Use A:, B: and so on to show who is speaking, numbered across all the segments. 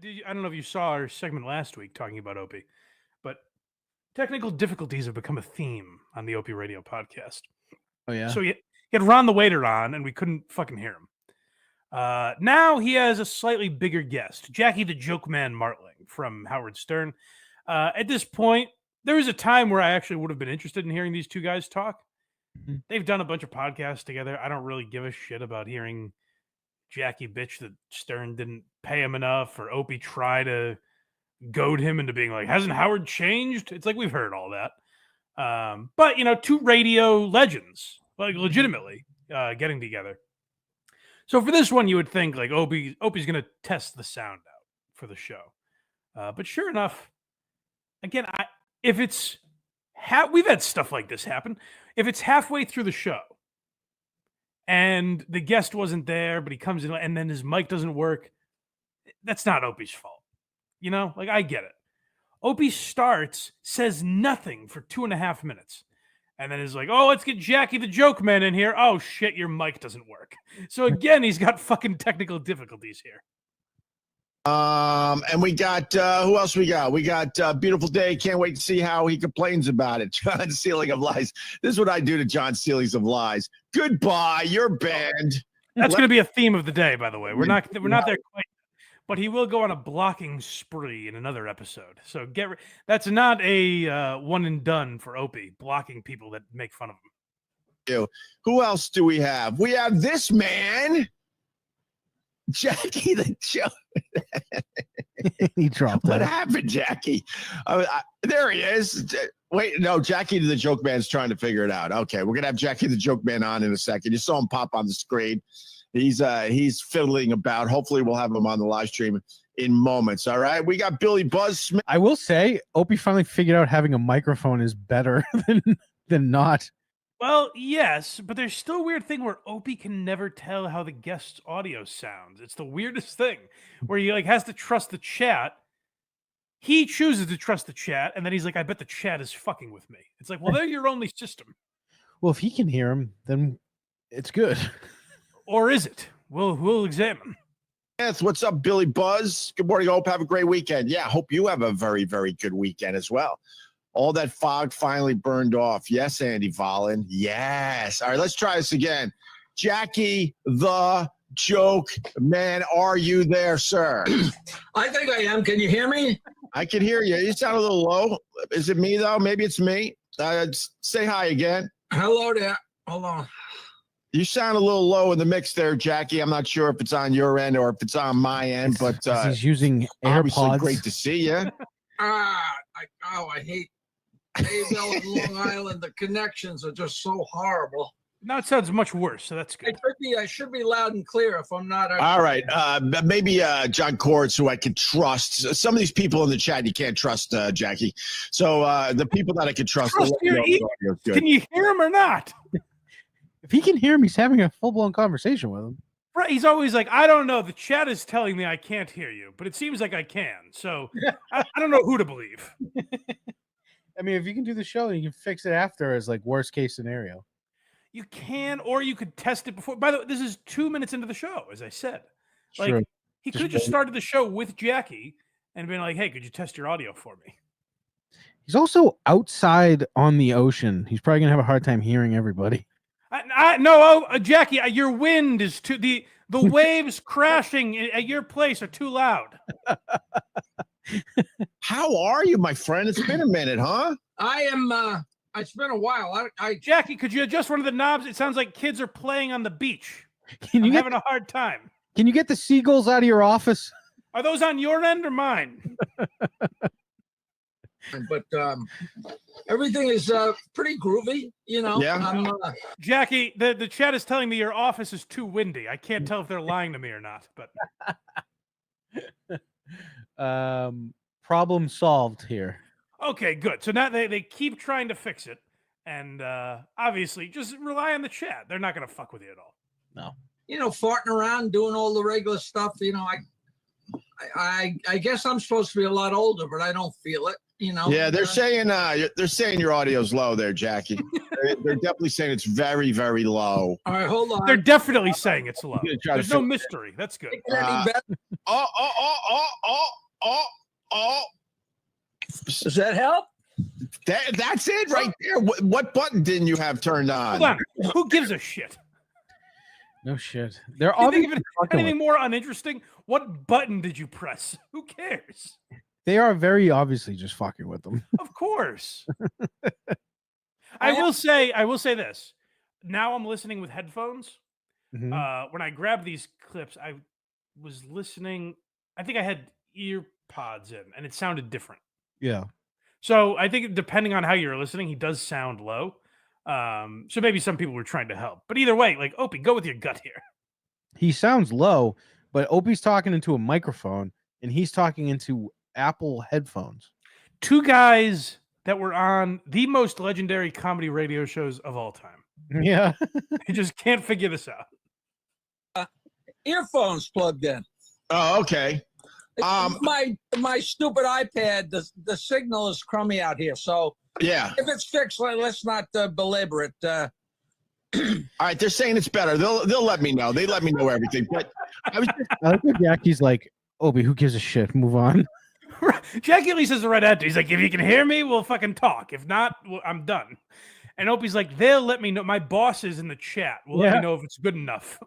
A: I don't know if you saw our segment last week talking about Opie, but technical difficulties have become a theme on the Opie Radio podcast.
B: Oh, yeah?
A: So he had Ron the waiter on, and we couldn't fucking hear him. Now he has a slightly bigger guest, Jackie the Joke Man Martling from Howard Stern. At this point, there was a time where I actually would have been interested in hearing these two guys talk.
B: Mhm.
A: They've done a bunch of podcasts together. I don't really give a shit about hearing Jackie bitch that Stern didn't pay him enough, or Opie try to goad him into being like, hasn't Howard changed? It's like we've heard all that. But, two radio legends, like legitimately getting together. So for this one, you would think like Opie's going to test the sound out for the show. But sure enough, again, if it's we've had stuff like this happen. If it's halfway through the show and the guest wasn't there, but he comes in and then his mic doesn't work, that's not Opie's fault. Like I get it. Opie starts, says nothing for 2.5 minutes. And then is like, oh, let's get Jackie the Joke Man in here. Oh, shit, your mic doesn't work. So again, he's got fucking technical difficulties here.
C: And we got, who else we got? We got Beautiful Day. Can't wait to see how he complains about it. John Sealing of Lies. This is what I do to John Sealings of Lies. Goodbye, you're banned.
A: That's going to be a theme of the day, by the way. We're not there quite. But he will go on a blocking spree in another episode. So that's not a one and done for Opie, blocking people that make fun of him.
C: Who else do we have? We have this man, Jackie the Joke.
B: He dropped
C: What
B: that.
C: happened, Jackie? There he is. Wait, no, Jackie the Joke Man's trying to figure it out. Okay, we're gonna have Jackie the Joke Man on in a second. You saw him pop on the screen. He's fiddling about. Hopefully, we'll have him on the live stream in moments. All right, we got Billy Buzz Smith.
B: I will say, Opie finally figured out having a microphone is better than not.
A: Well, yes, but there's still a weird thing where Opie can never tell how the guest's audio sounds. It's the weirdest thing where he has to trust the chat. He chooses to trust the chat, and then he's like, I bet the chat is fucking with me. It's like, well, they're your only system.
B: Well, if he can hear him, then it's good.
A: Or is it? We'll examine.
C: Yes, what's up, Billy Buzz? Good morning. Hope have a great weekend. Yeah, hope you have a very, very good weekend as well. All that fog finally burned off. Yes, Andy Vollen. Yes. All right, let's try this again. Jackie the Joke Man, are you there, sir?
D: I think I am. Can you hear me?
C: I can hear you. You sound a little low. Is it me, though? Maybe it's me. Say hi again.
D: Hello there. Hold on.
C: You sound a little low in the mix there, Jackie. I'm not sure if it's on your end or if it's on my end, but
B: he's using
C: obviously
B: AirPods.
C: great to see you.
D: I hate Bayville and Long Island. The connections are just so horrible.
A: Now it sounds much worse, so that's good.
D: I should be loud and clear if I'm not.
C: All right. Maybe John Cords, who I can trust. Some of these people in the chat you can't trust, Jackie. So the people that I can trust.
A: Can you hear him or not?
B: If he can hear him, he's having a full-blown conversation with him.
A: Right, he's always like, I don't know. The chat is telling me I can't hear you, but it seems like I can. So I don't know who to believe.
B: I mean, if you can do the show, you can fix it after as like worst case scenario.
A: You can, or you could test it before. By the way, this is 2 minutes into the show, as I said. Like
B: True.
A: he could have just started the show with Jackie and been like, hey, could you test your audio for me?
B: He's also outside on the ocean. He's probably gonna have a hard time hearing everybody.
A: Jackie, your wind is too the waves crashing at your place are too loud.
C: How are you, my friend? It's been a minute, huh?
D: I am. It's been a while.
A: Jackie, could you adjust one of the knobs? It sounds like kids are playing on the beach.
B: I'm
A: having a hard time.
B: Can you get the seagulls out of your office?
A: Are those on your end or mine?
D: But everything is pretty groovy,
C: Yeah.
A: Jackie, the chat is telling me your office is too windy. I can't tell if they're lying to me or not. But
B: problem solved here.
A: Okay, good. So now they keep trying to fix it, and obviously just rely on the chat. They're not going to fuck with you at all.
B: No.
D: Farting around, doing all the regular stuff. I guess I'm supposed to be a lot older, but I don't feel it.
C: Yeah, they're saying your audio's low there, Jackie. They're definitely saying it's very, very low.
D: All right, hold on.
A: They're definitely saying it's low.
C: gonna try to
A: There's no
C: fix
A: mystery. That's good.
D: Does that help?
C: That's it right there. What button didn't you have turned on?
A: Hold on. Who gives a shit?
B: No shit. They're
A: Can you think
B: obviously
A: of anything more uninteresting? What button did you press? Who cares?
B: they are very obviously just fucking with them.
A: Of course. I will say this. Now I'm listening with headphones.
B: Mhm.
A: When I grabbed these clips, I was listening. I think I had ear pods in, and it sounded different.
B: Yeah.
A: So I think depending on how you're listening, he does sound low. So maybe some people were trying to help, but either way, like Opie, go with your gut here.
B: He sounds low, but Opie's talking into a microphone and he's talking into Apple headphones.
A: Two guys that were on the most legendary comedy radio shows of all time.
B: Yeah.
A: You just can't figure this out.
D: Earphones plugged in.
C: Oh, okay.
D: My stupid iPad, the signal is crummy out here. So
C: Yeah.
D: if it's fixed, let's not belabor it.
C: All right, they're saying it's better. They'll let me know. They let me know everything. But I was just,
B: I like that Jackie's like, Opie, who gives a shit? Move on.
A: Jackie at least has the right attitude. He's like, if you can hear me, we'll fucking talk. If not, I'm done. And Opie's like, they'll let me know. My boss is in the chat. We'll let me know if it's good enough.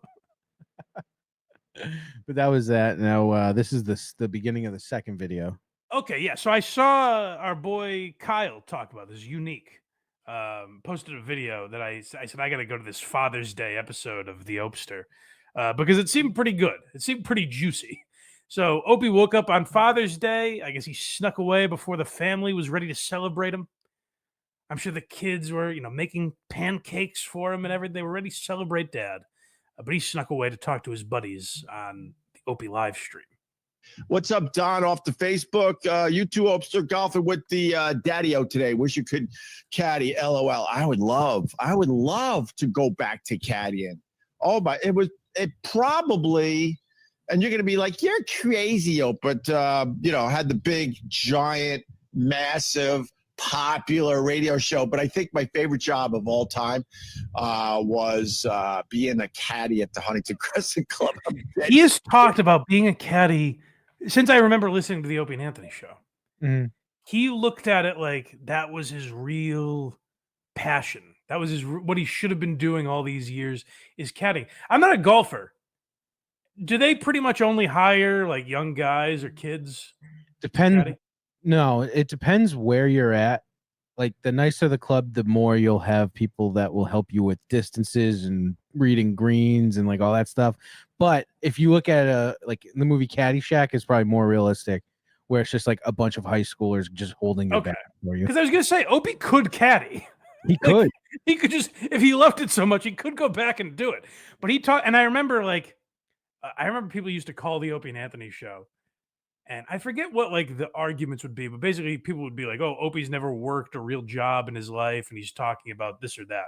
B: But that was that. Now this is the beginning of the second video.
A: Okay, yeah. So I saw our boy Kyle talk about this. Unique. Posted a video that I said I got to go to this Father's Day episode of the Opester because it seemed pretty good. It seemed pretty juicy. So Opie woke up on Father's Day. I guess he snuck away before the family was ready to celebrate him. I'm sure the kids were, making pancakes for him and everything. They were ready to celebrate Dad, but he snuck away to talk to his buddies on the Opie live stream.
C: what's up, Don, off the Facebook? You two Opster golfing with the Daddy-O today. Wish you could caddy. LOL. I would love to go back to caddying. Oh my, it probably, and you're gonna be like, you're crazy, but had the big, giant, massive, popular radio show. But I think my favorite job of all time was being a caddy at the Huntington Crescent Club.
A: He has talked about being a caddy since I remember listening to the Opie and Anthony show.
B: Mhm.
A: He looked at it like that was his real passion. That was what he should have been doing all these years is caddying. I'm not a golfer. Do they pretty much only hire like young guys or kids?
B: Depends. No, it depends where you're at. Like the nicer the club, the more you'll have people that will help you with distances and reading greens and like all that stuff. But if you look at like the movie Caddyshack, is probably more realistic, where it's just like a bunch of high schoolers just holding your back for you.
A: Because I was gonna say Opie could caddy.
B: He could.
A: He could just, if he loved it so much, he could go back and do it. But he taught, and I remember people used to call the Opie and Anthony show. And I forget what like the arguments would be, but basically people would be like, "Oh, Opie's never worked a real job in his life, and he's talking about this or that."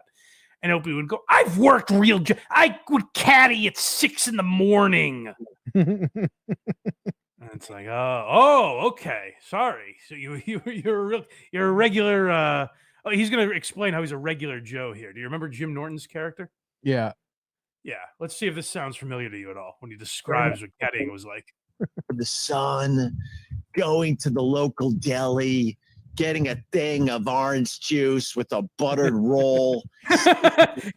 A: And Opie would go, "I've worked real job. I would caddy at 6 a.m." And it's like, okay, sorry. So you're a regular. He's gonna explain how he's a regular Joe here. Do you remember Jim Norton's character?
B: Yeah.
A: Yeah. Let's see if this sounds familiar to you at all when he describes what caddying was like.
C: The sun, going to the local deli, getting a thing of orange juice with a buttered roll,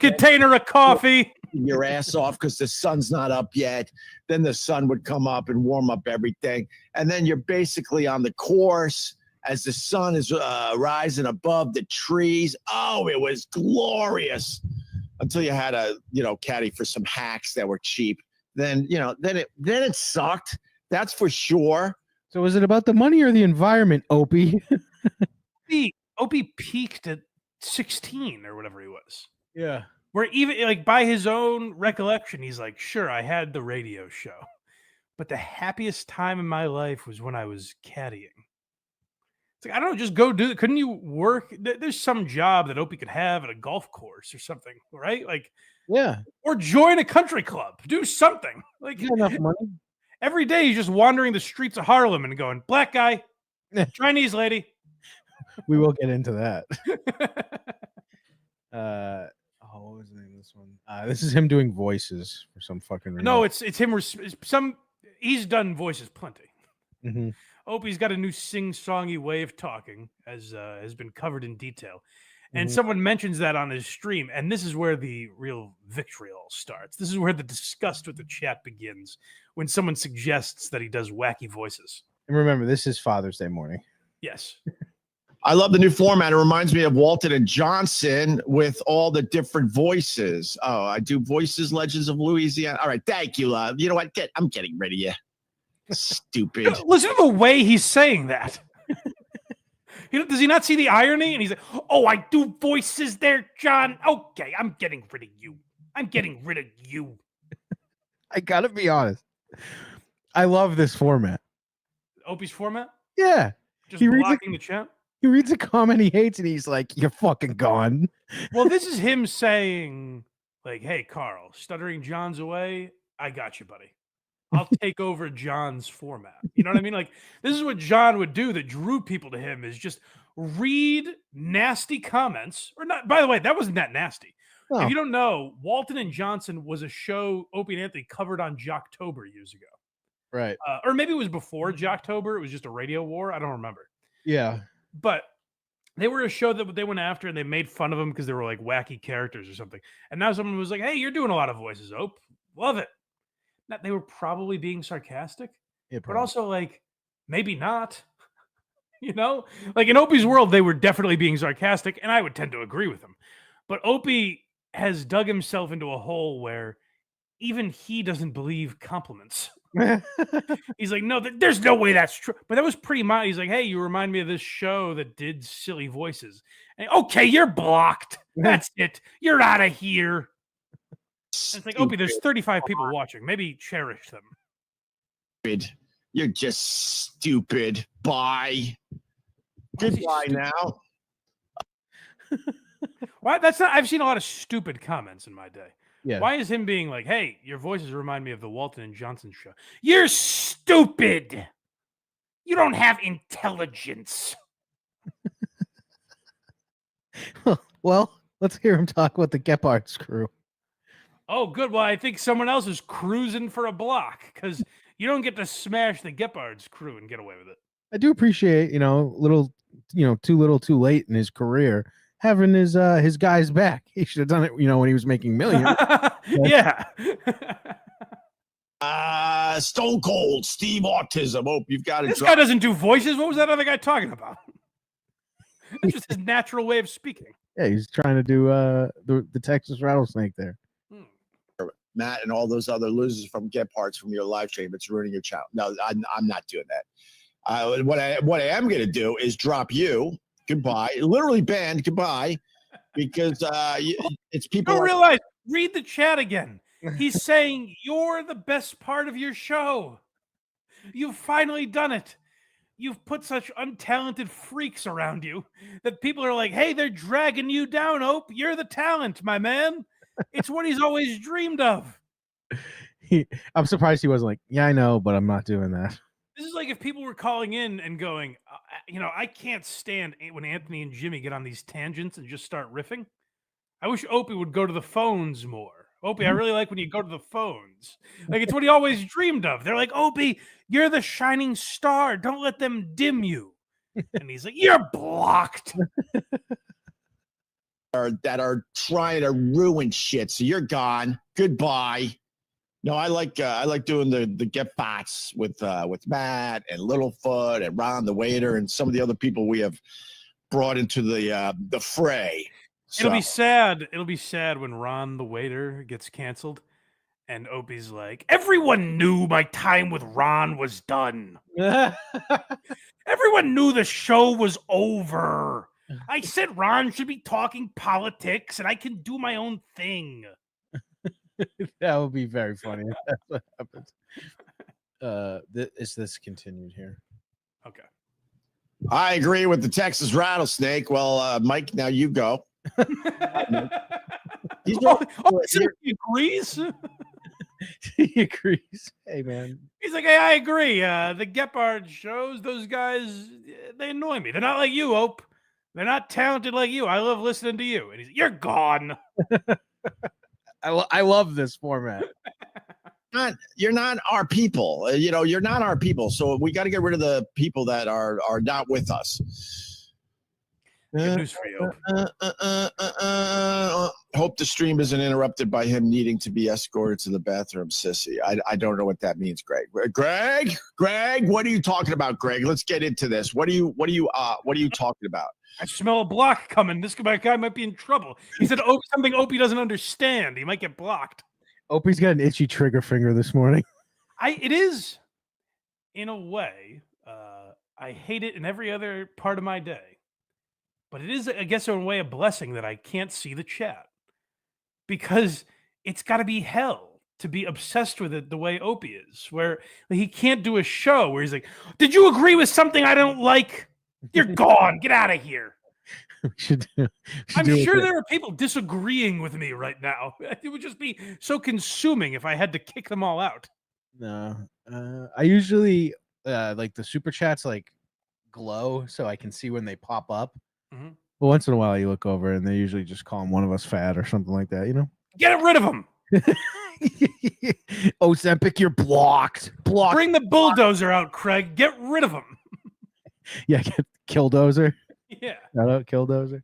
A: container of coffee,
C: your ass off because the sun's not up yet. Then the sun would come up and warm up everything. And then you're basically on the course as the sun is rising above the trees. Oh, it was glorious until you had a, caddy for some hacks that were cheap. Then it sucked. That's for sure.
B: So is it about the money or the environment, Opie?
A: Opie peaked at 16 or whatever he was.
B: Yeah.
A: Where even like by his own recollection, he's like, sure, I had the radio show, but the happiest time in my life was when I was caddying. It's like, I don't know, just go do it. Couldn't you work? There's some job that Opie could have at a golf course or something, right? Like,
B: yeah.
A: Or join a country club. Do something. Like
B: enough money.
A: Every day he's just wandering the streets of Harlem and going, black guy, Chinese lady,
B: we will get into that. What was the name of this one? This is him doing voices for some fucking reason.
A: No, it's him. He's done voices plenty.
B: Mm-hmm.
A: Opie's got a new sing-songy way of talking, as has been covered in detail. And
B: Mhm.
A: someone mentions that on his stream, and this is where the real vitriol starts. This is where the disgust with the chat begins, when someone suggests that he does wacky voices.
B: And remember, this is Father's Day morning.
A: Yes.
C: I love the new format. It reminds me of Walton and Johnson with all the different voices. Oh, I do voices, Legends of Louisiana. All right, thank you, love. You know what? I'm getting rid of you. Stupid.
A: Listen to the way he's saying that. Does he not see the irony? And he's like, oh, I do voices there, John. Okay, I'm getting rid of you. I'm getting rid of you.
B: I gotta be honest. I love this format.
A: Opie's format?
B: Yeah.
A: Just blocking the chat?
B: He reads a comment he hates and he's like, you're fucking gone.
A: Well, this is him saying, like, hey, Carl, Stuttering John's away. I got you, buddy. I'll take over John's format. You know what I mean? Like, this is what John would do that drew people to him, is just read nasty comments. Or not, by the way, that wasn't that nasty.
B: No.
A: If you don't know, Walton and Johnson was a show Opie and Anthony covered on Jocktober years ago.
B: Right.
A: Or maybe it was before Jocktober. It was just a radio war. I don't remember.
B: Yeah.
A: But they were a show that they went after, and they made fun of them because they were like wacky characters or something. And now someone was like, hey, you're doing a lot of voices, Ope. Love it. Now, they were probably being sarcastic, but also like maybe not. You know, like in Opie's world, they were definitely being sarcastic, and I would tend to agree with them. But Opie has dug himself into a hole where even he doesn't believe compliments. He's like, no, there's no way that's true. But that was pretty mild. He's like, hey, you remind me of this show that did silly voices. And, okay, you're blocked. That's it. You're out of here. And it's like, Opie, there's 35 people watching. Maybe cherish them.
C: Stupid. You're just stupid. Bye. Goodbye now.
A: Why? That's not. I've seen a lot of stupid comments in my day.
B: Yeah.
A: Why is him being like, hey, your voices remind me of the Walton and Johnson show? You're stupid. You don't have intelligence.
B: Well, let's hear him talk with the Gephardt's crew.
A: Oh, good. Well, I think someone else is cruising for a block, because you don't get to smash the Gephardt's crew and get away with it.
B: I do appreciate, too little too late in his career, having his guys back. He should have done it, when he was making millions.
A: Yeah.
C: Stone Cold Steve Autism. Oh, you've got to.
A: This guy doesn't do voices. What was that other guy talking about? That's just his natural way of speaking.
B: Yeah, he's trying to do the Texas rattlesnake there.
C: Matt and all those other losers from Gephardt's from your live stream. It's ruining your channel. No, I'm not doing that. What I am going to do is drop you. Goodbye. Literally banned. Goodbye. Because it's people.
A: I don't realize. Read the chat again. He's saying you're the best part of your show. You've finally done it. You've put such untalented freaks around you that people are like, hey, they're dragging you down, Ope. You're the talent, my man. It's what he's always dreamed of.
B: I'm surprised he wasn't like, yeah, I know, but I'm not doing that.
A: This is like if people were calling in and going, I can't stand when Anthony and Jimmy get on these tangents and just start riffing. I wish Opie would go to the phones more. Opie, I really like when you go to the phones. Like, it's what he always dreamed of. They're like, Opie, you're the shining star. Don't let them dim you. And he's like, you're blocked.
C: That are trying to ruin shit. So you're gone. Goodbye. No, I like doing the Gephardt's with Matt and Littlefoot and Ron the waiter and some of the other people we have brought into the fray. So.
A: It'll be sad. It'll be sad when Ron the waiter gets canceled, and Opie's like, everyone knew my time with Ron was done. Everyone knew the show was over. I said Ron should be talking politics, and I can do my own thing.
B: That would be very funny if that's what happens. Is this continued here?
A: Okay.
C: I agree with the Texas rattlesnake. Well, Mike, now you go.
A: He agrees.
B: He agrees. Hey, man.
A: He's like, hey, I agree. The Gephardt shows, those guys, they annoy me. They're not like you, Ope. They're not talented like you. I love listening to you. And he's, you're gone.
B: I love this format.
C: You're not our people. You're not our people. So we got to get rid of the people that are not with us.
A: Good news for you.
C: Hope the stream isn't interrupted by him needing to be escorted to the bathroom, sissy. I don't know what that means, Greg. Greg, what are you talking about, Greg? Let's get into this. What are you talking about?
A: I smell a block coming. This guy might be in trouble. He said something Opie doesn't understand. He might get blocked.
B: Opie's got an itchy trigger finger this morning.
A: It is, in a way, I hate it in every other part of my day. But it is, I guess, in a way, a blessing that I can't see the chat. Because it's got to be hell to be obsessed with it the way Opie is, where he can't do a show where he's like, did you agree with something I don't like? You're gone. Get out of here. I'm sure there are people disagreeing with me right now. It would just be so consuming if I had to kick them all out.
B: No. I usually like the super chats like glow so I can see when they pop up.
A: Mm-hmm.
B: But once in a while you look over and they usually just call one of us fat or something like that,
A: Get rid of them.
B: Ozempic, you're blocked.
A: Bring the bulldozer out, Craig. Get rid of them.
B: Yeah, get Killdozer.
A: Yeah.
B: Shout out Killdozer.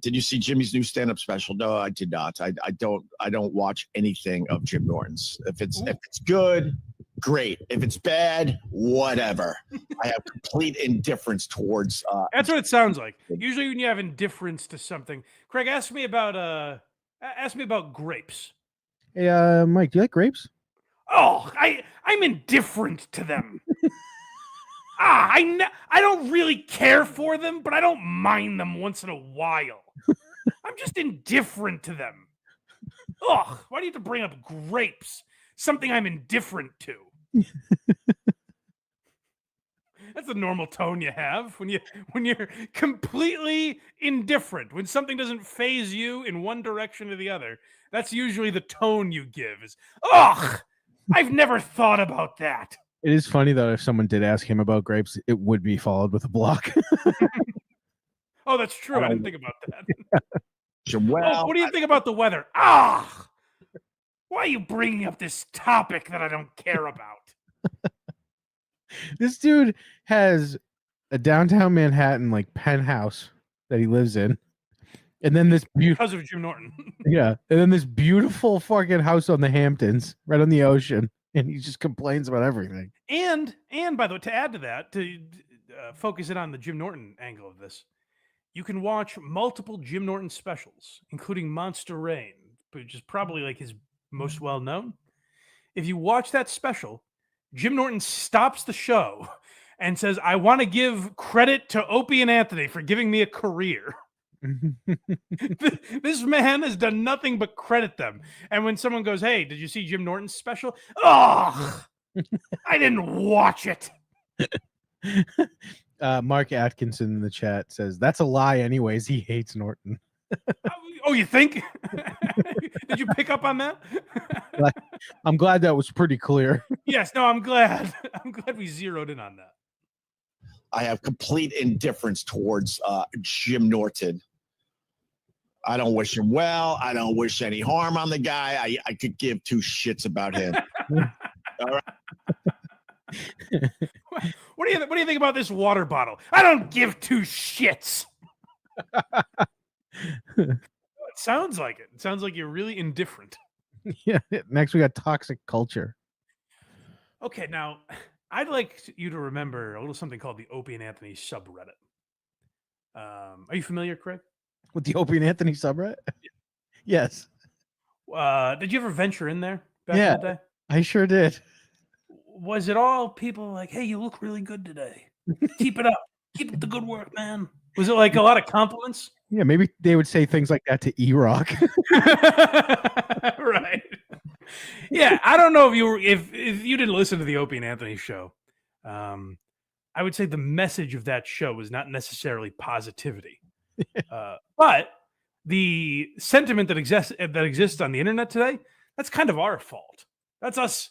C: Did you see Jimmy's new stand-up special? No, I did not. I don't watch anything of Jim Norton's. If it's good, great. If it's bad, whatever. I have complete indifference towards.
A: That's what it sounds like. Usually, when you have indifference to something, Craig, ask me about grapes.
B: Hey, Mike, do you like grapes?
A: Oh, I'm indifferent to them. I don't really care for them, but I don't mind them once in a while. I'm just indifferent to them. Ugh, why do you have to bring up grapes? Something I'm indifferent to. That's the normal tone you have when you're completely indifferent. When something doesn't faze you in one direction or the other, that's usually the tone you give. Is ugh, I've never thought about that.
B: It is funny though, if someone did ask him about grapes, it would be followed with a block.
A: Oh, that's true. I didn't think about that.
C: Well,
A: what do you think about the weather? Ah, why are you bringing up this topic that I don't care about?
B: This dude has a downtown Manhattan like penthouse that he lives in, and then this
A: because of Jim Norton.
B: Yeah, and then this beautiful fucking house on the Hamptons, right on the ocean, and he just complains about everything.
A: And by the way, to add to that, to focus it on the Jim Norton angle of this, you can watch multiple Jim Norton specials, including Monster Rain, which is probably like his most well known. If you watch that special, Jim Norton stops the show and says, I want to give credit to Opie and Anthony for giving me a career. This man has done nothing but credit them. And when someone goes, hey, did you see Jim Norton's special? Oh, I didn't watch it.
B: Mark Atkinson in the chat says, that's a lie anyways. He hates Norton.
A: Oh, you think? Did you pick up on that?
B: I'm glad that was pretty clear.
A: Yes, no, I'm glad. I'm glad we zeroed in on that.
C: I have complete indifference towards Jim Norton. I don't wish him well. I don't wish any harm on the guy. I could give two shits about him. All right.
A: What do you think about this water bottle? I don't give two shits. It sounds like it. It sounds like you're really indifferent.
B: Yeah. Next, we got toxic culture.
A: Okay, now I'd like you to remember a little something called the Opie and Anthony subreddit. Are you familiar, Craig?
B: With the Opie and Anthony subreddit? Yeah. Yes.
A: Did you ever venture in there back
B: Yeah,
A: in the day?
B: I sure did.
A: Was it all people like, hey, you look really good today. Keep it up. Keep up the good work, man. Was it like a lot of compliments?
B: Yeah, maybe they would say things like that to E-Rock.
A: Right. Yeah, I don't know if you didn't listen to the Opie and Anthony show. I would say the message of that show was not necessarily positivity. But the sentiment that exists on the internet today, that's kind of our fault. That's us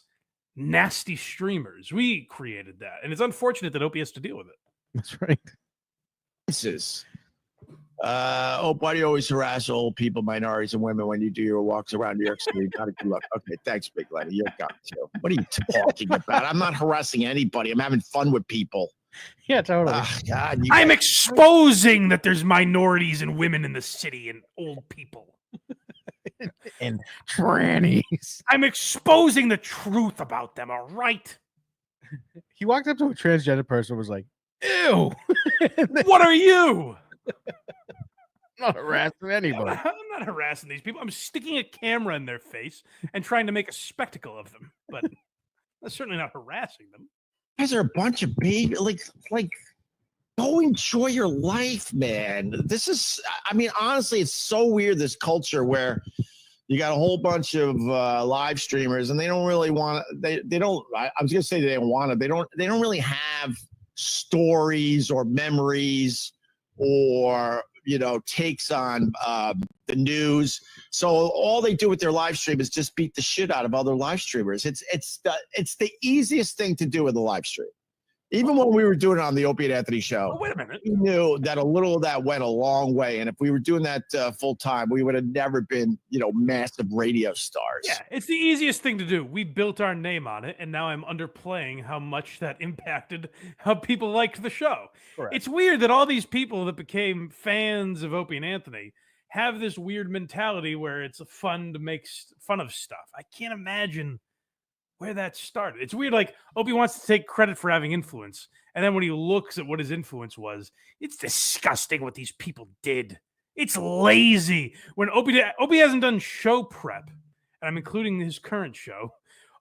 A: nasty streamers. We created that. And it's unfortunate that Opie has to deal with it.
B: That's right.
C: Why do you always harass old people, minorities, and women when you do your walks around New York City? Not a good look. Okay, thanks, Big Lenny. You're gone too. What are you talking about? I'm not harassing anybody. I'm having fun with people.
B: Yeah, totally.
C: God,
A: I'm exposing that there's minorities and women in the city and old people.
B: And trannies.
A: I'm exposing the truth about them, all right?
B: He walked up to a transgender person and was like, ew.
A: What are you?
B: I'm not harassing anybody.
A: I'm not harassing these people. I'm sticking a camera in their face and trying to make a spectacle of them, but that's certainly not harassing them.
C: You guys are a bunch of baby, like, go enjoy your life, man. This is, I mean, honestly, it's so weird, this culture where you got a whole bunch of live streamers and they don't really want to, they don't, I was going to say they don't want to, they don't really have stories or memories or, you know, takes on the news. So all they do with their live stream is just beat the shit out of other live streamers. It's the easiest thing to do with a live stream. Even when we were doing it on the Opie and Anthony show,
A: Oh, wait a minute.
C: we knew that a little of that went a long way. And if we were doing that full time, we would have never been, you know, massive radio stars.
A: Yeah, it's the easiest thing to do. We built our name on it, and now I'm underplaying how much that impacted how people liked the show.
B: Correct.
A: It's weird that all these people that became fans of Opie and Anthony have this weird mentality where it's fun to make fun of stuff. I can't imagine where that started. It's weird, like Opie wants to take credit for having influence, and then when he looks at what his influence was, it's disgusting what these people did. It's lazy. When Opie hasn't done show prep, and I'm including his current show,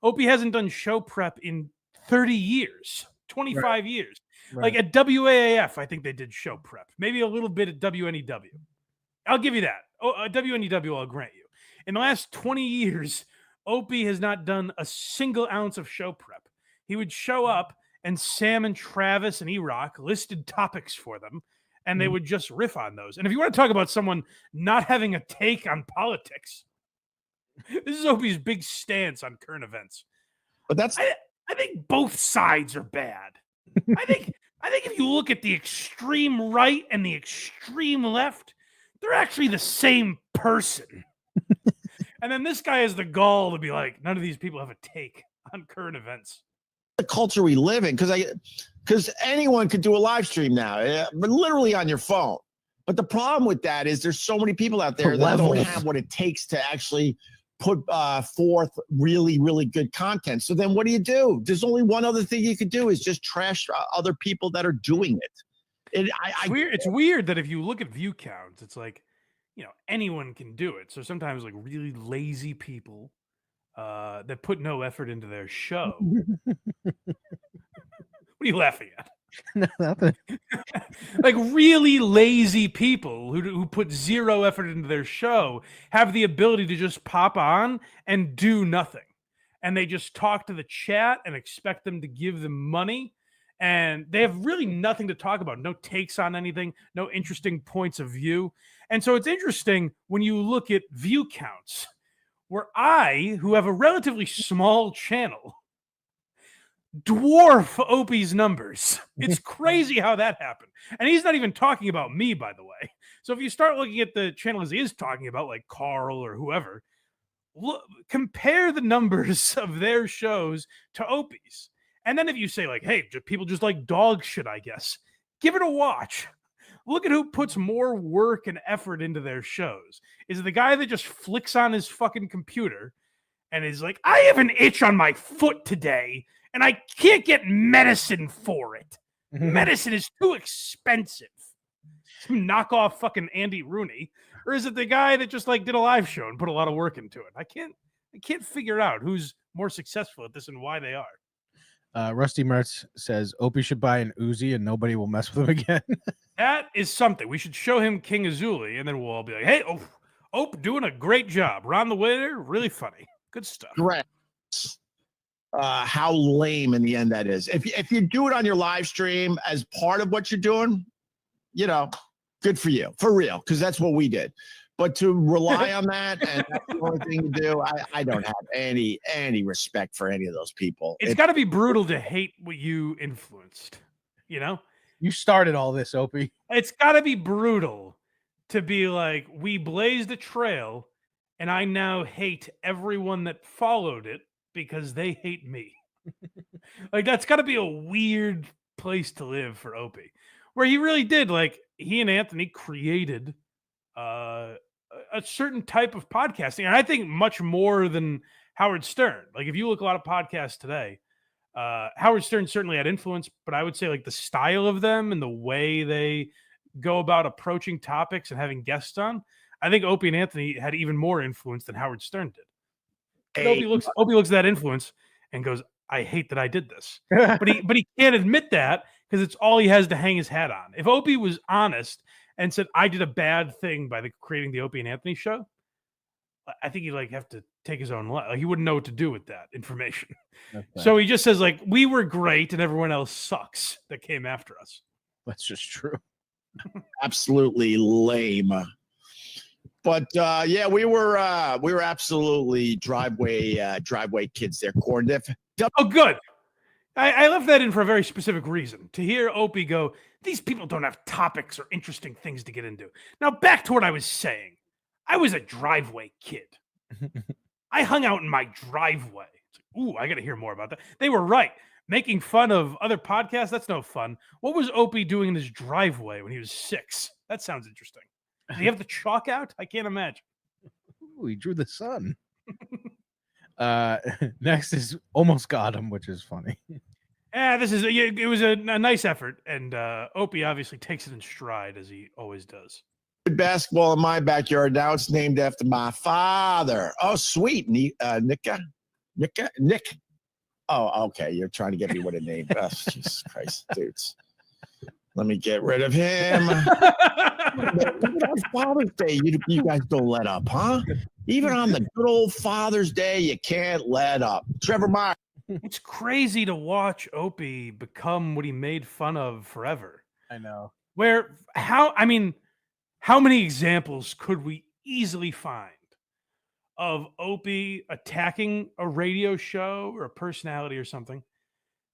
A: Opie hasn't done show prep in 30 years, 25 years.
B: Right.
A: Like at WAAF, I think they did show prep. Maybe a little bit at WNEW. I'll give you that. WNEW, I'll grant you. In the last 20 years, Opie has not done a single ounce of show prep. He would show up and Sam and Travis and E-Rock listed topics for them, and they would just riff on those. And if you want to talk about someone not having a take on politics, this is Opie's big stance on current events.
C: But that's
A: I think both sides are bad. I think if you look at the extreme right and the extreme left, they're actually the same person. And then this guy has the gall to be like, none of these people have a take on current events.
C: the culture we live in, because anyone could do a live stream now, but literally on your phone. But the problem with that is there's so many people out there that don't have what it takes to actually put forth really, really good content. So then what do? There's only one other thing you could do is just trash other people that are doing it.
A: It's weird that if you look at view counts, it's like, anyone can do it. So sometimes like really lazy people that put no effort into their show. What are you laughing at?
B: Nothing.
A: Like really lazy people who put zero effort into their show have the ability to just pop on and do nothing. And they just talk to the chat and expect them to give them money. And they have really nothing to talk about. No takes on anything, no interesting points of view. And so it's interesting when you look at view counts, where I, who have a relatively small channel, dwarf Opie's numbers. It's crazy how that happened. And he's not even talking about me, by the way. So if you start looking at the channels he is talking about, like Carl or whoever, compare the numbers of their shows to Opie's. And then if you say like, hey, people just like dog shit, I guess, give it a watch. Look at who puts more work and effort into their shows. Is it the guy that just flicks on his fucking computer and is like, I have an itch on my foot today and I can't get medicine for it. Medicine is too expensive. Knock off fucking Andy Rooney. Or is it the guy that just like did a live show and put a lot of work into it? I can't figure out who's more successful at this and why they are.
B: Rusty Mertz says Opie should buy an Uzi and nobody will mess with him again.
A: That is something. We should show him King Azuli and then we'll all be like, hey, Ope doing a great job. Ron the Winner, really funny. Good stuff.
C: Correct. How lame in the end that is. If you do it on your live stream as part of what you're doing, good for you, for real, because that's what we did. But to rely on that and that's the only thing to do, I don't have any respect for any of those people.
A: It's got to be brutal to hate what you influenced.
B: You started all this, Opie.
A: It's got to be brutal to be like, we blazed a trail and I now hate everyone that followed it because they hate me. Like, that's got to be a weird place to live for Opie, where he really did. Like, he and Anthony created a certain type of podcasting. And I think much more than Howard Stern. Like, if you look a lot of podcasts today, Howard Stern certainly had influence, but I would say like the style of them and the way they go about approaching topics and having guests on, I think Opie and Anthony had even more influence than Howard Stern did. Opie looks at that influence and goes, I hate that I did this. But he can't admit that because it's all he has to hang his hat on. If Opie was honest and said, I did a bad thing by creating the Opie and Anthony show, I think he'd like have to take his own life. Like, he wouldn't know what to do with that information.
B: Okay.
A: So he just says, like, we were great and everyone else sucks that came after us.
B: That's just true.
C: Absolutely lame. But yeah, we were absolutely driveway kids there. Corn diff.
A: Oh, good. I left that in for a very specific reason. To hear Opie go, these people don't have topics or interesting things to get into. Now, back to what I was saying. I was a driveway kid. I hung out in my driveway. It's like, ooh, I got to hear more about that. They were right. Making fun of other podcasts, that's no fun. What was Opie doing in his driveway when he was 6? That sounds interesting. Did he have the chalk out? I can't imagine.
B: Ooh, he drew the sun. Next is Almost Got Him, which is funny.
A: Yeah, it was a nice effort, and Opie obviously takes it in stride, as he always does.
C: Basketball in my backyard now. It's named after my father. Oh, sweet. Nick. Oh, okay. You're trying to get me with a name. Oh, Jesus Christ, dudes. Let me get rid of him. On Father's Day, you guys don't let up, huh? Even on the good old Father's Day, you can't let up. Trevor Meyer.
A: It's crazy to watch Opie become what he made fun of forever.
B: I know.
A: How many examples could we easily find of Opie attacking a radio show or a personality or something?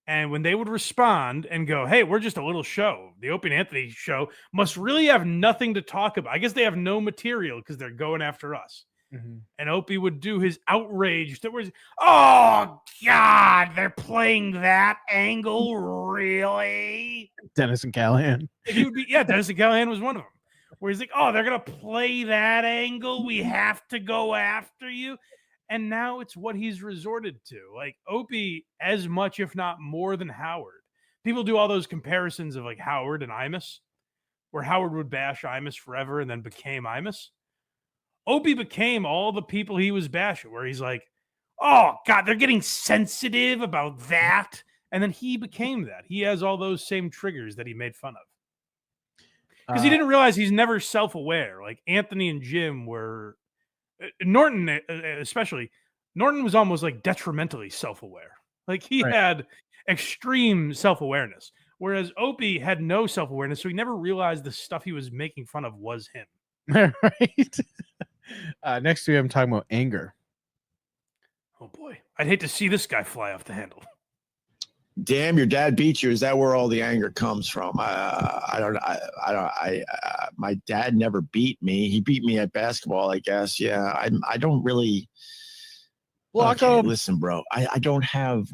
A: And when they would respond and go, hey, we're just a little show, the Opie and Anthony show must really have nothing to talk about. I guess they have no material because they're going after us. Mm-hmm. And Opie would do his outrage that was, oh, God, they're playing that angle, really?
B: Dennis and Callahan.
A: Dennis and Callahan was one of them. Where he's like, oh, they're going to play that angle. We have to go after you. And now it's what he's resorted to. Like, Opie, as much, if not more than Howard. People do all those comparisons of like Howard and Imus, where Howard would bash Imus forever and then became Imus. Opie became all the people he was bashing, where he's like, oh, God, they're getting sensitive about that. And then he became that. He has all those same triggers that he made fun of. Because he didn't realize he's never self-aware. Like Anthony and Jim were, Norton especially, Norton was almost like detrimentally self-aware. Like he had extreme self-awareness, whereas Opie had no self-awareness, so he never realized the stuff he was making fun of was him.
B: Right. Next to him, I'm talking about anger.
A: Oh boy, I'd hate to see this guy fly off the handle.
C: Damn, your dad beat you. Is that where all the anger comes from? My dad never beat me. He beat me at basketball, I guess. Yeah, I don't really. Listen, bro. I don't have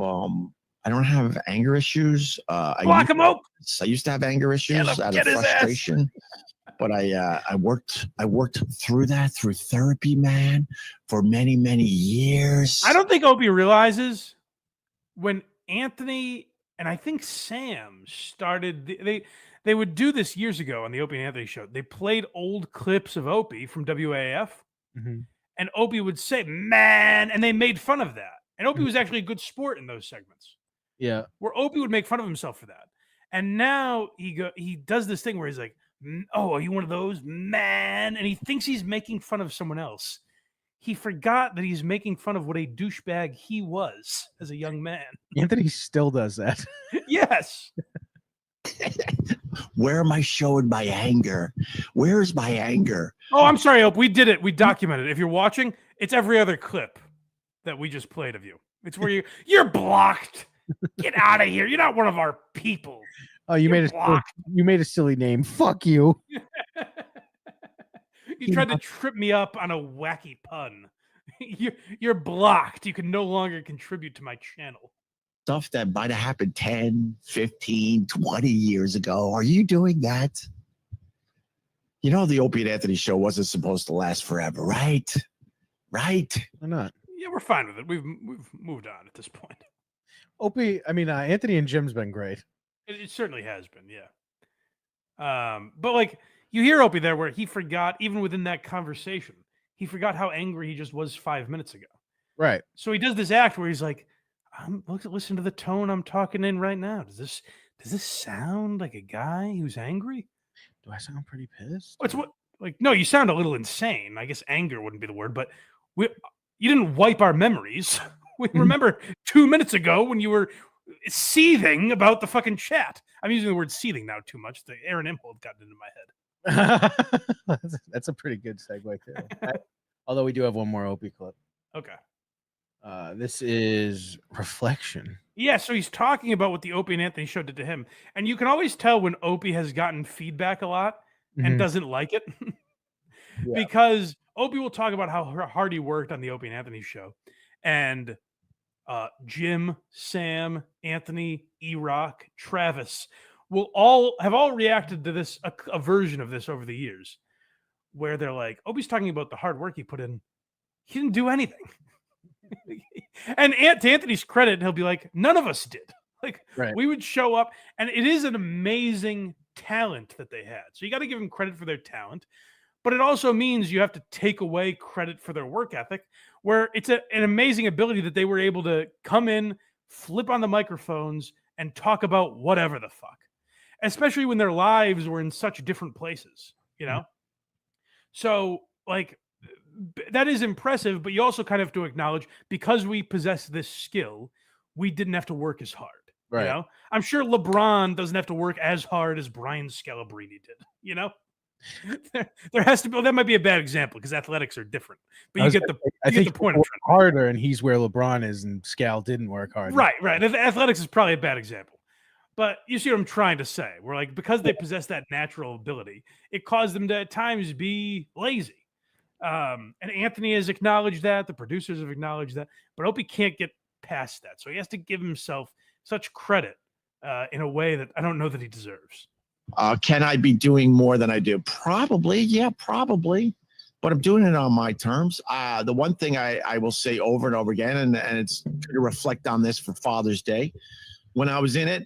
C: anger issues.
A: Block him up.
C: I used to have anger issues out of frustration, but I worked through that through therapy, man, for many years.
A: I don't think Opie realizes when Anthony and I think Sam started. They would do this years ago on the Opie and Anthony show. They played old clips of Opie from WAF, and Opie would say, "Man," and they made fun of that. And Opie was actually a good sport in those segments.
B: Yeah,
A: where Opie would make fun of himself for that. And now he does this thing where he's like, "Oh, are you one of those, man?" And he thinks he's making fun of someone else. He forgot that he's making fun of what a douchebag he was as a young man.
B: Anthony still does that.
A: Yes.
C: Where am I showing my anger? Where's my anger?
A: Oh, I'm sorry, Hope. We did it. We documented it. If you're watching, it's every other clip that we just played of you. It's where you're blocked. Get out of here. You're not one of our people.
B: Oh, you
A: You're
B: made
A: blocked.
B: you made a silly name. Fuck you.
A: You tried to trip me up on a wacky pun. You're blocked. You can no longer contribute to my channel.
C: Stuff that might have happened 10, 15, 20 years ago. Are you doing that? You know, the Opie and Anthony show wasn't supposed to last forever, right? Right?
B: Why not?
A: Yeah, we're fine with it. We've moved on at this point.
B: Opie, I mean, Anthony and Jim's been great.
A: It certainly has been, yeah. But like you hear Opie there where he forgot, even within that conversation, he forgot how angry he just was 5 minutes ago.
B: Right.
A: So he does this act where he's like, listen to the tone I'm talking in right now. Does this sound like a guy who's angry?
B: Do I sound pretty pissed?
A: It's what like no, you sound a little insane. I guess anger wouldn't be the word, but you didn't wipe our memories. We remember 2 minutes ago when you were seething about the fucking chat. I'm using the word seething now too much. The Aaron Imholt got into my head.
B: That's a pretty good segue too. Although we do have one more Opie clip.
A: Okay.
B: This is Reflection.
A: Yeah, so he's talking about what the Opie and Anthony show did to him. And you can always tell when Opie has gotten feedback a lot and doesn't like it. Because Opie will talk about how hard he worked on the Opie and Anthony show. And Jim, Sam, Anthony, E-Rock, Travis will have all reacted to this, a version of this over the years, where they're like, Opie's talking about the hard work he put in. He didn't do anything. And to Anthony's credit, he'll be like, none of us did. Like, we would show up, and it is an amazing talent that they had. So you got to give them credit for their talent. But it also means you have to take away credit for their work ethic, where it's an amazing ability that they were able to come in, flip on the microphones, and talk about whatever the fuck. Especially when their lives were in such different places, you know? So, like, that is impressive, but you also kind of have to acknowledge, because we possess this skill, we didn't have to work as hard. Right. You know? I'm sure LeBron doesn't have to work as hard as Brian Scalabrine did, you know? There has to be. Well, that might be a bad example because athletics are different. But you get the point.
B: Harder, and he's where LeBron is, and Scal didn't work hard.
A: Right. Athletics is probably a bad example. But you see what I'm trying to say. We're like, because they possess that natural ability, it caused them to at times be lazy. And Anthony has acknowledged that. The producers have acknowledged that. But Opie can't get past that. So he has to give himself such credit in a way that I don't know that he deserves.
C: Can I be doing more than I do? Probably. Yeah, probably. But I'm doing it on my terms. The one thing I will say over and over again, and it's to reflect on this for Father's Day, when I was in it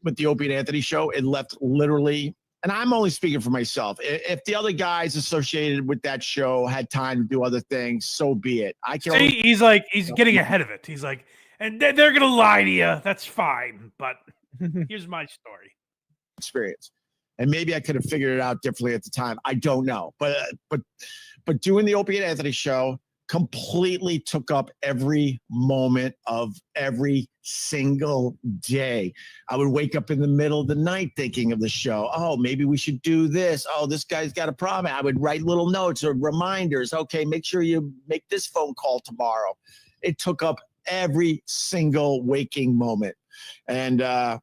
C: with the Opie and Anthony show, it left literally, and I'm only speaking for myself. If the other guys associated with that show had time to do other things, so be it. I can.
A: See, he's getting ahead of it. He's like, and they're gonna lie to you. That's fine. But here's my story.
C: Experience. And maybe I could have figured it out differently at the time. I don't know. But doing the Opie and Anthony show completely took up every moment of every single day. I would wake up in the middle of the night thinking of the show. Oh, maybe we should do this. Oh, this guy's got a problem. I would write little notes or reminders. Okay, make sure you make this phone call tomorrow. It took up every single waking moment. And I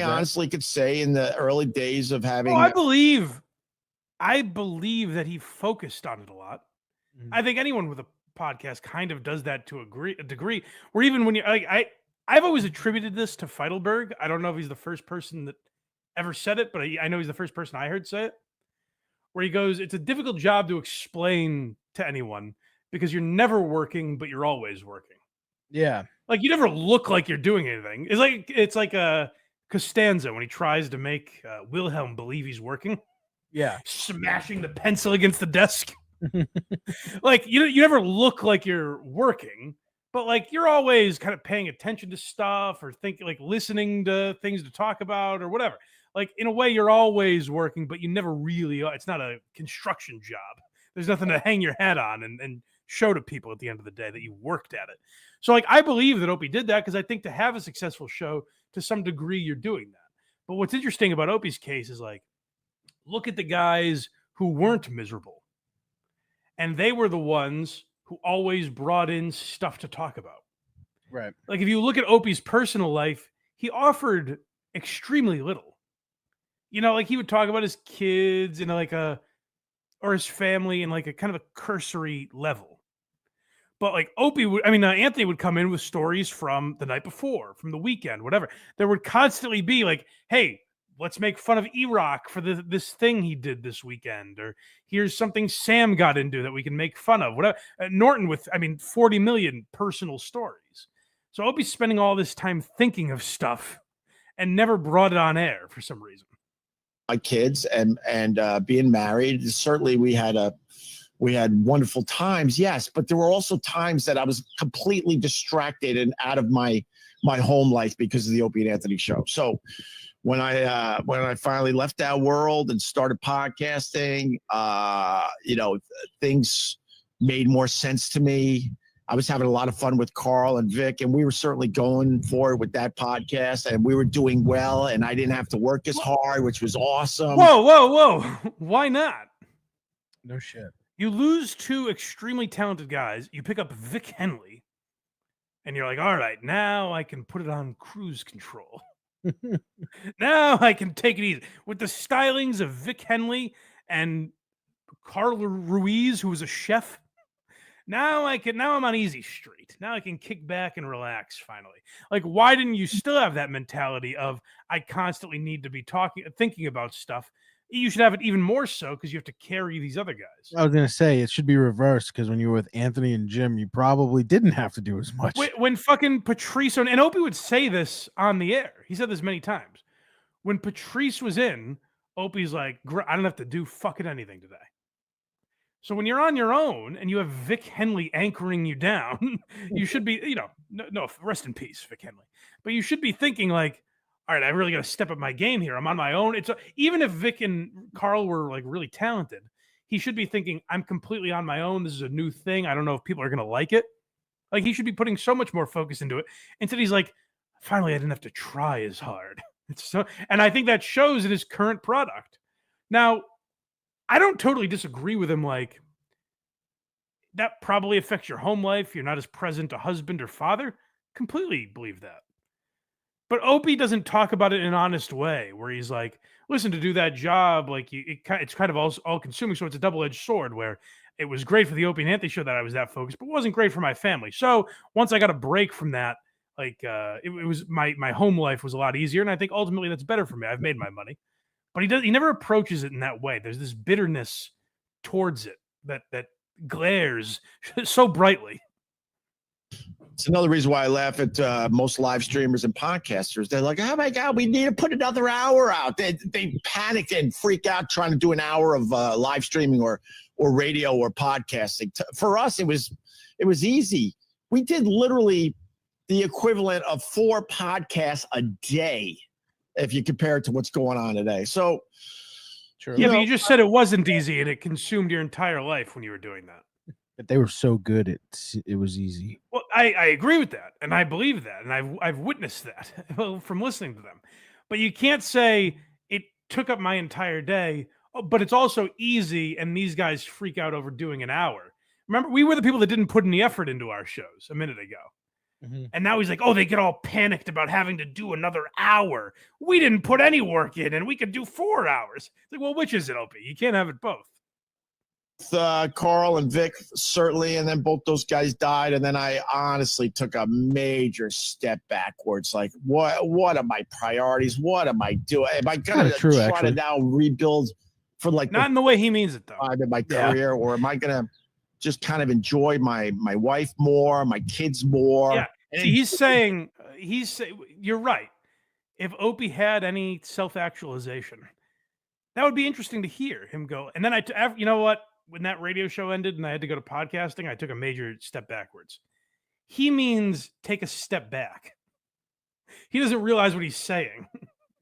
C: honestly could say in the early days of having...
A: I believe that he focused on it a lot. I think anyone with a podcast kind of does that to a degree. Where even when you like, I've always attributed this to Feidelberg. I don't know if he's the first person that ever said it, but I know he's the first person I heard say it. Where he goes, it's a difficult job to explain to anyone because you're never working, but you're always working.
B: Yeah,
A: like you never look like you're doing anything. It's like a Costanza when he tries to make Wilhelm believe he's working.
B: Yeah,
A: smashing the pencil against the desk. Like you never look like you're working, but like you're always kind of paying attention to stuff or thinking, like listening to things to talk about or whatever. Like in a way, you're always working, but you never really are. It's not a construction job. There's nothing to hang your hat on and show to people at the end of the day that you worked at it. So like I believe that Opie did that because I think to have a successful show, to some degree, you're doing that. But what's interesting about Opie's case is like, look at the guys who weren't miserable. And they were the ones who always brought in stuff to talk about.
B: Right.
A: Like if you look at Opie's personal life, he offered extremely little. You know, like he would talk about his kids in like or his family in like a kind of a cursory level. But like Anthony would come in with stories from the night before, from the weekend, whatever. There would constantly be like, hey, let's make fun of E-Rock for this thing he did this weekend, or here's something Sam got into that we can make fun of. Whatever. Norton with, 40 million personal stories. So Opie's spending all this time thinking of stuff and never brought it on air for some reason.
C: My kids and being married, certainly we had wonderful times, yes, but there were also times that I was completely distracted and out of my home life because of the Opie and Anthony show. So when I finally left that world and started podcasting, things made more sense to me. I was having a lot of fun with Carl and Vic, and we were certainly going for it with that podcast, and we were doing well, and I didn't have to work as hard, which was awesome.
A: Whoa. Why not?
B: No shit.
A: You lose two extremely talented guys. You pick up Vic Henley, and you're like, all right, now I can put it on cruise control. Now I can take it easy. With the stylings of Vic Henley and Carla Ruiz, who was a chef, now I'm on easy street. Now I can kick back and relax finally. Like, why didn't you still have that mentality of I constantly need to be thinking about stuff? You should have it even more so because you have to carry these other guys.
B: I was going to say it should be reversed because when you were with Anthony and Jim, you probably didn't have to do as much.
A: When fucking Patrice, and Opie would say this on the air. He said this many times. When Patrice was in, Opie's like, I don't have to do fucking anything today. So when you're on your own and you have Vic Henley anchoring you down, you should be, no, rest in peace, Vic Henley. But you should be thinking like, all right, I really got to step up my game here. I'm on my own. Even if Vic and Carl were like really talented, he should be thinking, I'm completely on my own. This is a new thing. I don't know if people are going to like it. Like he should be putting so much more focus into it. Instead, he's like, finally, I didn't have to try as hard. And I think that shows in his current product. Now, I don't totally disagree with him. Like, that probably affects your home life. You're not as present a husband or father. Completely believe that. But Opie doesn't talk about it in an honest way, where he's like, listen, to do that job, like it's kind of all consuming. So it's a double-edged sword where it was great for the Opie and Anthony show that I was that focused, but it wasn't great for my family. So once I got a break from that, like it was my home life was a lot easier. And I think ultimately that's better for me. I've made my money. But he never approaches it in that way. There's this bitterness towards it that glares so brightly.
C: It's another reason why I laugh at most live streamers and podcasters. They're like, oh my God, we need to put another hour out. They panic and freak out trying to do an hour of live streaming or radio or podcasting. For us, it was easy. We did literally the equivalent of 4 podcasts a day, if you compare it to what's going on today. So,
B: True.
A: Yeah, but you just said it wasn't easy and it consumed your entire life when you were doing that.
B: But they were so good, it was easy.
A: Well, I agree with that, and I believe that, and I've witnessed that from listening to them. But you can't say it took up my entire day, but it's also easy, and these guys freak out over doing an hour. Remember, we were the people that didn't put any effort into our shows a minute ago. Mm-hmm. And now he's like, oh, they get all panicked about having to do another hour. We didn't put any work in, and we could do 4 hours. It's like, well, which is it, Opie? You can't have it both.
C: Carl and Vic, certainly, and then both those guys died, and then I honestly took a major step backwards. Like, what are my priorities? What am I doing? Am I going to try to now rebuild for like
A: not in the way he means it, though,
C: in my career, or am I going to just kind of enjoy my wife more, my kids more?
A: Yeah, he's saying you're right. If Opie had any self-actualization, that would be interesting to hear him go. And then you know what? When that radio show ended and I had to go to podcasting, I took a major step backwards. He means take a step back. He doesn't realize what he's saying.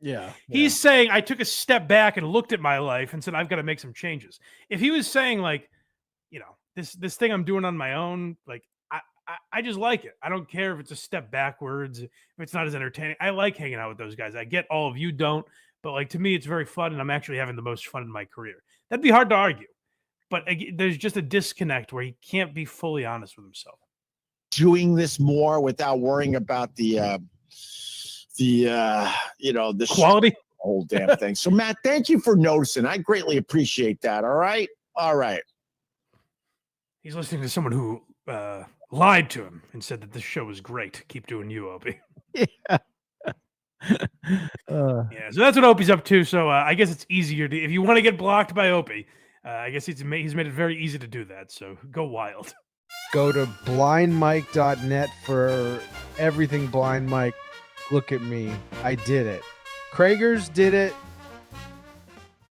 B: Yeah.
A: He's saying I took a step back and looked at my life and said, I've got to make some changes. If he was saying like, this thing I'm doing on my own, like I just like it. I don't care if it's a step backwards, if it's not as entertaining. I like hanging out with those guys. I get all of you don't, but like to me, it's very fun and I'm actually having the most fun in my career. That'd be hard to argue. But there's just a disconnect where he can't be fully honest with himself.
C: Doing this more without worrying about the the the
A: Quality.
C: whole damn thing. So Matt, thank you for noticing. I greatly appreciate that. All right.
A: He's listening to someone who lied to him and said that this show was great. Keep doing you, Opie.
B: Yeah.
A: Yeah, so that's what Opie's up to. So I guess it's easier to, if you want to get blocked by Opie, I guess he's made it very easy to do that. So go wild.
E: Go to blindmike.net for everything Blind Mike. Look at me. I did it. Kragers did it.